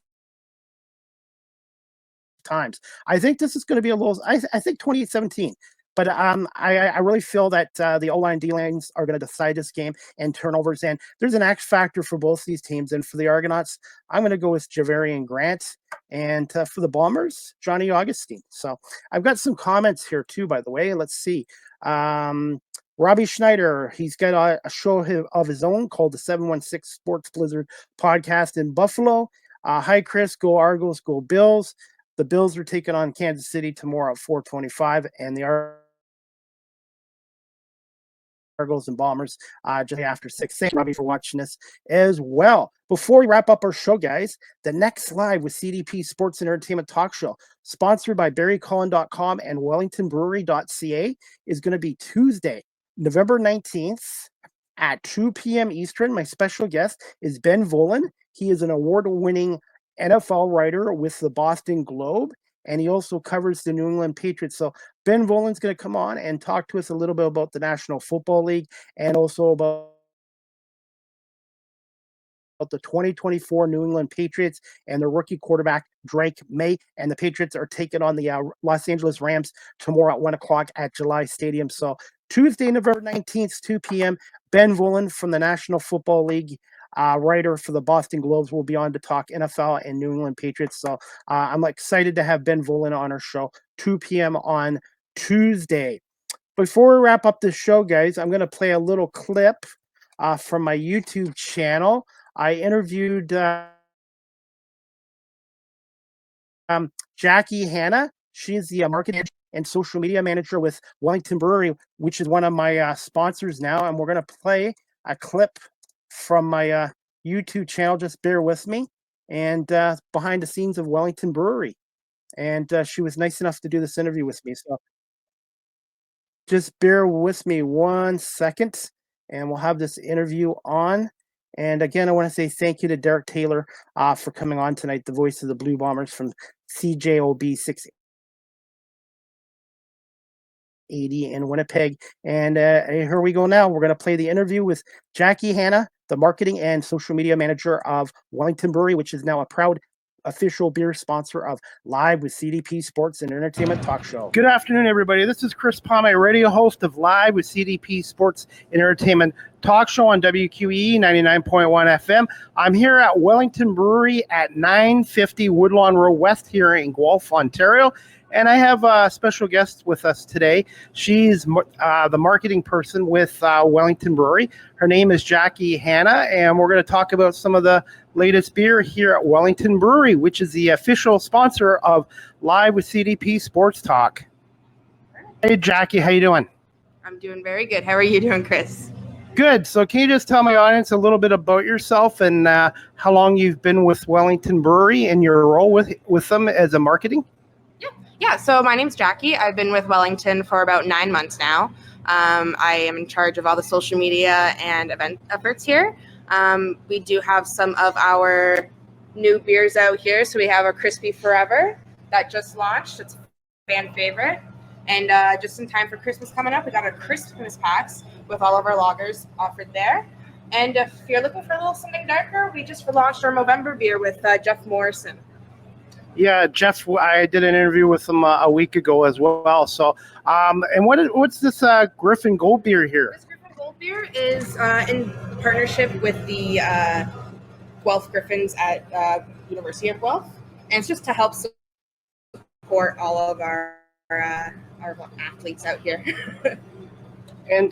A: times. I think this is going to be a little. I think 28-17. But I really feel that the O-line, D-lines are going to decide this game and turnovers. And there's an X factor for both these teams. And for the Argonauts, I'm going to go with Javarian Grant. And for the Bombers, Johnny Augustine. So I've got some comments here too, by the way. Let's see. Robbie Schneider, he's got a show of his own called the 716 Sports Blizzard podcast in Buffalo. Hi, Chris. Go Argos, go Bills. The Bills are taking on Kansas City tomorrow at 4:25, and the Argos and Bombers just after 6. Thanks, Robbie, for watching this as well. Before we wrap up our show, guys, the next live with CDP Sports and Entertainment Talk Show, sponsored by BarryCullin.com and WellingtonBrewery.ca, is going to be Tuesday, November 19th at 2 p.m. Eastern. My special guest is Ben Volen. He is an award-winning NFL writer with the Boston Globe, and he also covers the New England Patriots. So Ben Volen's going to come on and talk to us a little bit about the National Football League and also about the 2024 New England Patriots and their rookie quarterback, Drake May. And the Patriots are taking on the Los Angeles Rams tomorrow at 1 o'clock at July Stadium. So Tuesday, November 19th, 2 p.m., Ben Volen from the National Football League, writer for the Boston Globes, will be on to talk NFL and New England Patriots. So I'm excited to have Ben Volen on our show, 2 p.m. on Tuesday. Before we wrap up this show, guys, I'm going to play a little clip from my YouTube channel. I interviewed Jackie Hanna. She is the marketing and social media manager with Wellington Brewery, which is one of my sponsors now. And we're going to play a clip from my YouTube channel. Just bear with me. And behind the scenes of Wellington Brewery. And she was nice enough to do this interview with me. So just bear with me 1 second and we'll have this interview on. And again, I want to say thank you to Derek Taylor for coming on tonight, the voice of the Blue Bombers from CJOB 680 in Winnipeg. And here we go now. We're going to play the interview with Jackie Hanna, the marketing and social media manager of Wellington Brewery, which is now a proud official beer sponsor of Live with CDP Sports and Entertainment Talk Show. Good afternoon, everybody. This is Chris Pomey, radio host of Live with CDP Sports and Entertainment Talk Show on WQE 99.1 FM. I'm here at Wellington Brewery at 950 Woodlawn Road West here in Guelph, Ontario. And I have a special guest with us today. She's the marketing person with Wellington Brewery. Her name is Jackie Hanna, and we're going to talk about some of the latest beer here at Wellington Brewery, which is the official sponsor of Live with CDP Sports Talk. Hey, Jackie, how you doing?
E: I'm doing very good. How are you doing, Chris?
A: Good. So can you just tell my audience a little bit about yourself and how long you've been with Wellington Brewery and your role with them as a marketing?
E: Yeah, so my name's Jackie. I've been with Wellington for about 9 months now. I am in charge of all the social media and event efforts here. We do have some of our new beers out here. So we have our Crispy Forever that just launched. It's a fan favorite. And just in time for Christmas coming up, we got our Christmas packs with all of our lagers offered there. And if you're looking for a little something darker, we just launched our November beer with Jeff Morrison.
A: Yeah, Jeff, I did an interview with him a week ago as well. So, and what's this Griffin Gold beer here?
E: This Griffin Gold beer is in partnership with the Guelph Griffins at University of Guelph, and it's just to help support all of our athletes out here.
A: And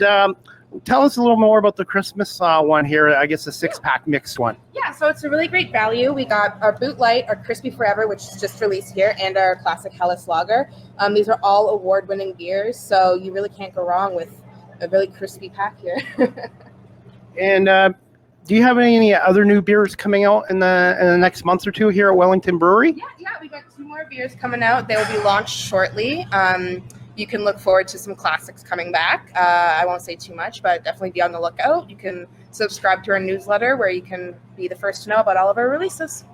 A: tell us a little more about the Christmas one here. I guess the 6-pack mixed one.
E: Yeah, so it's a really great value. We got our Boot Light, our Crispy Forever, which is just released here, and our Classic Helles Lager. These are all award-winning beers, so you really can't go wrong with a really crispy pack here.
A: And do you have any other new beers coming out in the next month or two here at Wellington Brewery?
E: Yeah, we got 2 more beers coming out. They will be launched shortly. You can look forward to some classics coming back. I won't say too much, but definitely be on the lookout. You can subscribe to our newsletter where you can be the first to know about all of our releases.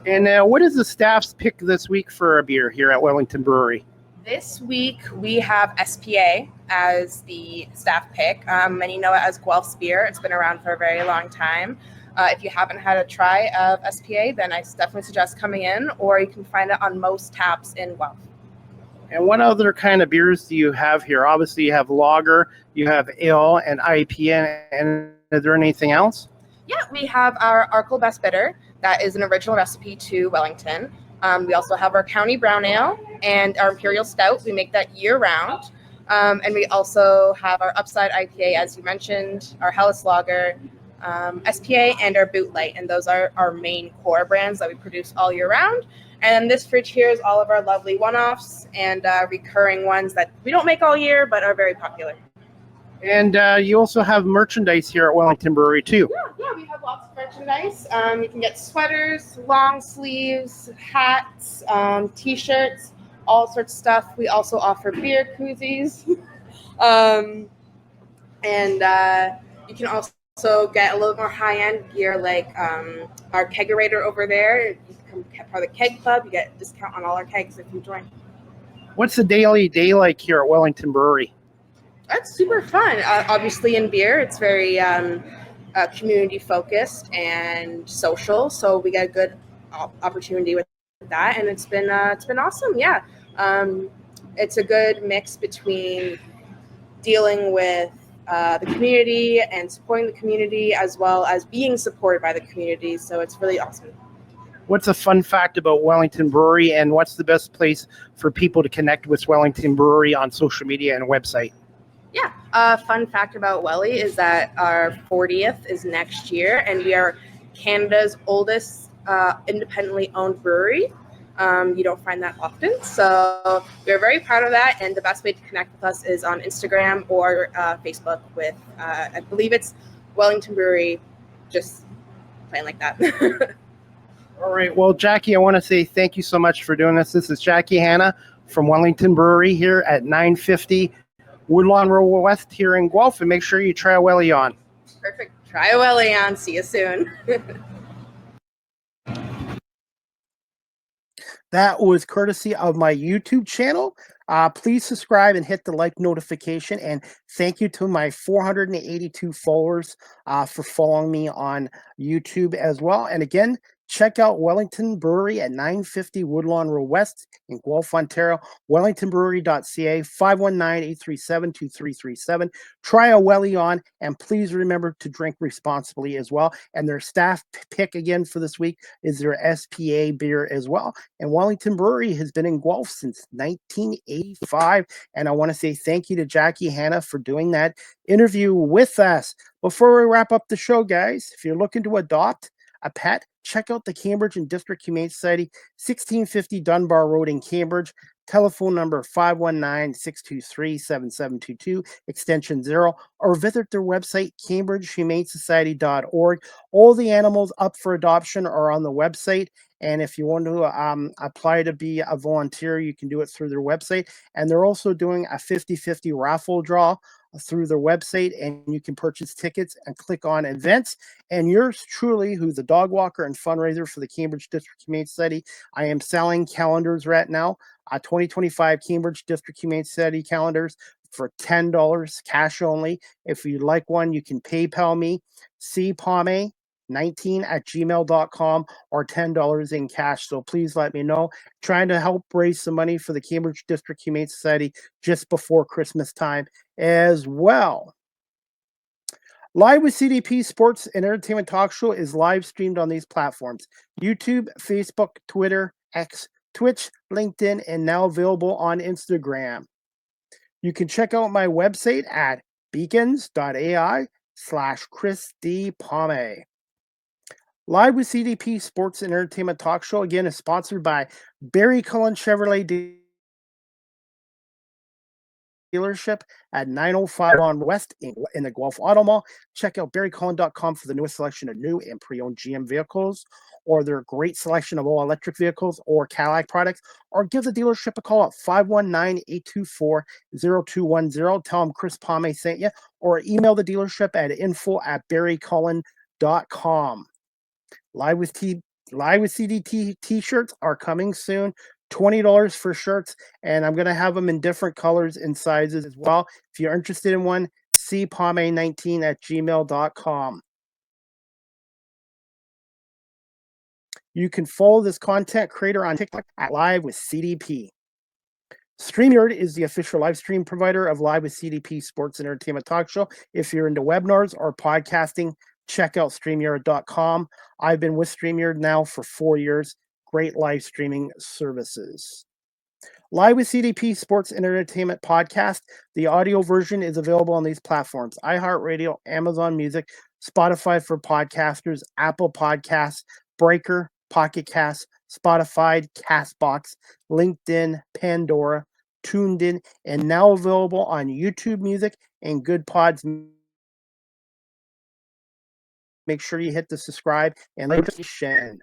A: And what is the staff's pick this week for a beer here at Wellington Brewery?
E: This week we have SPA as the staff pick. Many know it as Guelph's beer. It's been around for a very long time. If you haven't had a try of SPA, then I definitely suggest coming in, or you can find it on most taps in Guelph.
A: And what other kind of beers do you have here? Obviously, you have lager, you have ale, and IPA. And is there anything else?
E: Yeah, we have our Arkle Best Bitter. That is an original recipe to Wellington. We also have our County Brown Ale and our Imperial Stout. We make that year-round. And we also have our Upside IPA, as you mentioned, our Helles Lager, SPA, and our Boot Light. And those are our main core brands that we produce all year round. And this fridge here is all of our lovely one-offs and recurring ones that we don't make all year, but are very popular.
A: And you also have merchandise here at Wellington Brewery, too.
E: Yeah, we have lots of merchandise. You can get sweaters, long sleeves, hats, T-shirts, all sorts of stuff. We also offer beer koozies. And you can also get a little more high-end gear like our kegerator over there. You become part of the keg club. You get a discount on all our kegs if you join.
A: What's the daily day like here at Wellington Brewery?
E: That's super fun. Obviously, in beer, it's very community focused and social. So we get a good opportunity with that, and it's been awesome. Yeah, it's a good mix between dealing with the community and supporting the community, as well as being supported by the community. So it's really awesome.
A: What's a fun fact about Wellington Brewery, and what's the best place for people to connect with Wellington Brewery on social media and website?
E: Yeah, a fun fact about Welly is that our 40th is next year, and we are Canada's oldest independently owned brewery. You don't find that often, so we're very proud of that, and the best way to connect with us is on Instagram or Facebook with, I believe it's Wellington Brewery, just plain like that.
A: All right, well, Jackie, I want to say thank you so much for doing this. This is Jackie Hanna from Wellington Brewery here at 950 Woodlawn Road West here in Guelph, and make sure you try a Welly on.
E: Perfect. Try a Welly on. See you soon.
A: That was courtesy of my YouTube channel. Please subscribe and hit the like notification. And thank you to my 482 followers for following me on YouTube as well. And again, check out Wellington Brewery at 950 Woodlawn Road West in Guelph, Ontario. WellingtonBrewery.ca, 519-837-2337. Try a Welly on, and please remember to drink responsibly as well. And their staff pick again for this week is their SPA beer as well. And Wellington Brewery has been in Guelph since 1985. And I want to say thank you to Jackie Hanna for doing that interview with us. Before we wrap up the show, guys, if you're looking to adopt a pet, check out the Cambridge and District Humane Society, 1650 Dunbar Road in Cambridge. telephone number 519-623-7722, extension 0, or visit their website, cambridgehumanesociety.org. All the animals up for adoption are on the website. And if you want to apply to be a volunteer, you can do it through their website. And they're also doing a 50-50 raffle draw through their website, and you can purchase tickets and click on events. And yours truly, who's a dog walker and fundraiser for the Cambridge District Humane Society, I am selling calendars right now, 2025 Cambridge District Humane Society calendars for $10 cash only. If you'd like one, you can PayPal me, cpomey19@gmail.com, or $10 in cash. So please let me know. Trying to help raise some money for the Cambridge District Humane Society just before Christmas time as well. Live with CDP Sports and Entertainment Talk Show is live streamed on these platforms: YouTube, Facebook, Twitter, X, Twitch, LinkedIn, and now available on Instagram. You can check out my website at beacons.ai/Chris D. Pomey. Live with CDP Sports and Entertainment Talk Show, again, is sponsored by Barry Cullen Chevrolet dealership at 905 on West in the Guelph Auto Mall. Check out barrycullen.com for the newest selection of new and pre-owned GM vehicles, or their great selection of all electric vehicles or Cadillac products, or give the dealership a call at 519-824-0210. Tell them Chris Pomey sent you, or email the dealership at info@barrycullen.com. Live with CDT t-shirts are coming soon. $20 for shirts, and I'm going to have them in different colors and sizes as well. If you're interested in one, cpomey19@gmail.com. You can follow this content creator on TikTok at Live with CDP. StreamYard is the official live stream provider of Live with CDP Sports and Entertainment Talk Show. If you're into webinars or podcasting, check out StreamYard.com. I've been with StreamYard now for 4 years. Great live streaming services. Live with CDP Sports and Entertainment Podcast. The audio version is available on these platforms: iHeartRadio, Amazon Music, Spotify for podcasters, Apple Podcasts, Breaker, Pocket Cast, Spotify, Castbox, LinkedIn, Pandora, Tuned In, and now available on YouTube Music and Good Pods. Make sure you hit the subscribe and notification.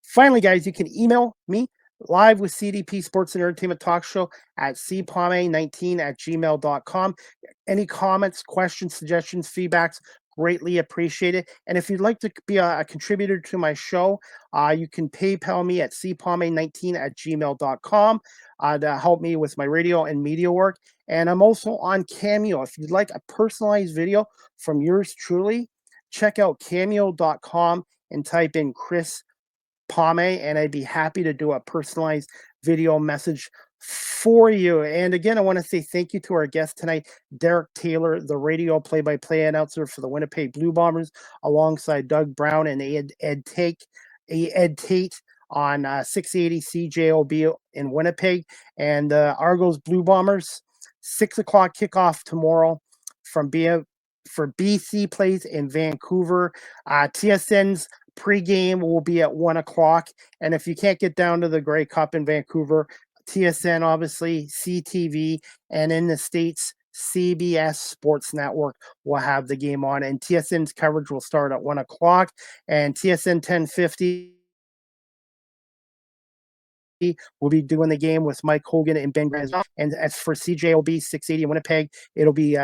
A: Finally, guys, you can email me, Live with CDP Sports and Entertainment Talk Show, at cpomey19@gmail.com. Any comments, questions, suggestions, feedbacks, greatly appreciated. And if you'd like to be a contributor to my show, you can PayPal me at cpomey19@gmail.com to help me with my radio and media work. And I'm also on Cameo. If you'd like a personalized video from yours truly, check out cameo.com and type in Chris Pomey, and I'd be happy to do a personalized video message for you. And again, I want to say thank you to our guest tonight, Derek Taylor, the radio play-by-play announcer for the Winnipeg Blue Bombers, alongside Doug Brown and Ed Tate on 680 CJOB in Winnipeg. And Argos Blue Bombers, 6 o'clock kickoff tomorrow for BC plays in Vancouver. TSN's pregame will be at 1 o'clock. And if you can't get down to the Grey Cup in Vancouver, TSN, obviously, CTV, and in the States, CBS Sports Network will have the game on. And TSN's coverage will start at 1 o'clock. And TSN 1050 will be doing the game with Mike Hogan and Ben Granz. And as for CJOB 680 in Winnipeg, it'll be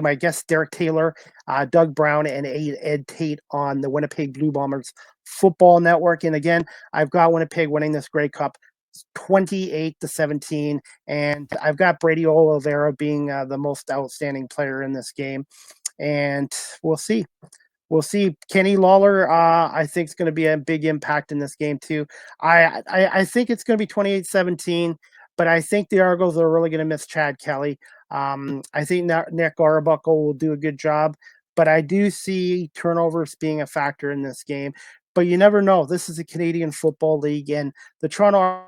A: my guest, Derek Taylor, Doug Brown, and Ed Tate on the Winnipeg Blue Bombers Football Network. And again, I've got Winnipeg winning this Grey Cup 28-17. And I've got Brady Oliveira being the most outstanding player in this game. And we'll see. We'll see. Kenny Lawler, I think, is going to be a big impact in this game, too. I think it's going to be 28-17, but I think the Argos are really going to miss Chad Kelly. I think Nick Arbuckle will do a good job, but I do see turnovers being a factor in this game. But you never know. This is a Canadian Football League, and the Toronto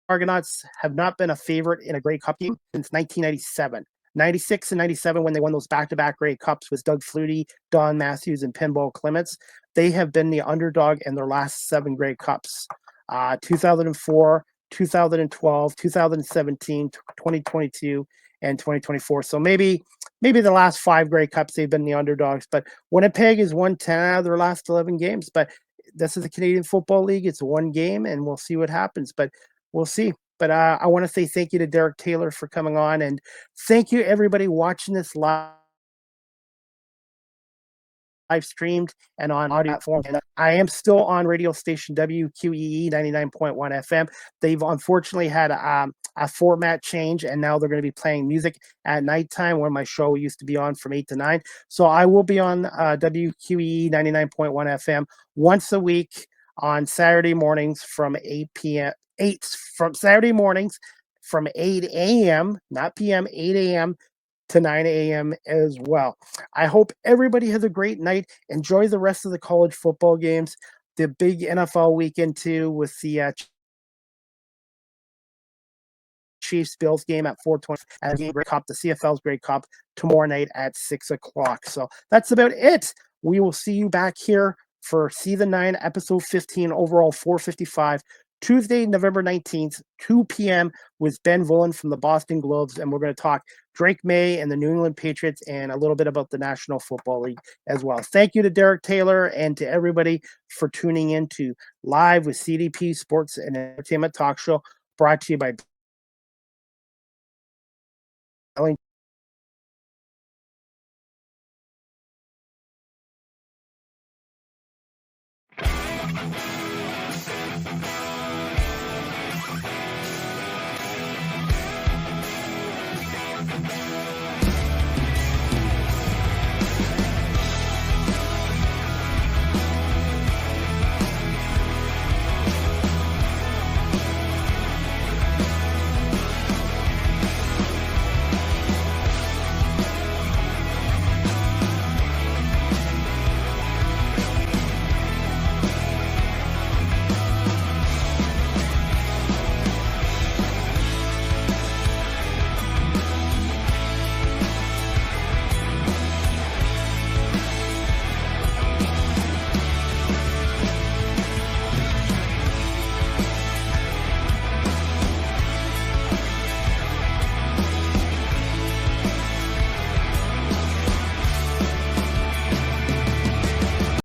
A: Argonauts have not been a favorite in a Grey Cup game since 1997. 96 and 97, when they won those back-to-back Grey Cups with Doug Flutie, Don Matthews, and Pinball Clements. They have been the underdog in their last 7 Grey Cups. 2004, 2012, 2017, 2022, and 2024. So maybe the last 5 Grey Cups they've been the underdogs, but Winnipeg has won 10 out of their last 11 games. But this is the Canadian Football League. It's one game, and we'll see what happens. But we'll see. But I want to say thank you to Derek Taylor for coming on, and thank you everybody watching this live streamed and on audio platform. And I am still on radio station WQEE 99.1 FM. They've unfortunately had a format change, and now they're going to be playing music at nighttime when my show used to be on from 8 to 9. So I will be on WQEE 99.1 FM once a week on Saturday mornings from 8 p.m. From Saturday mornings from 8 a.m., not p.m., 8 a.m. to 9 a.m. as well. I hope everybody has a great night. Enjoy the rest of the college football games, the big NFL weekend too, with the Chiefs Bills game at 4:20, and the Grey Cup, the CFL's Grey Cup, tomorrow night at 6 o'clock. So that's about it. We will see you back here for Season 9, Episode 15, overall 455, Tuesday, November 19th, 2 p.m. with Ben Volin from the Boston Globes, and we're going to talk Drake May and the New England Patriots and a little bit about the National Football League as well. Thank you to Derek Taylor and to everybody for tuning in to Live with CDP Sports and Entertainment Talk Show, brought to you by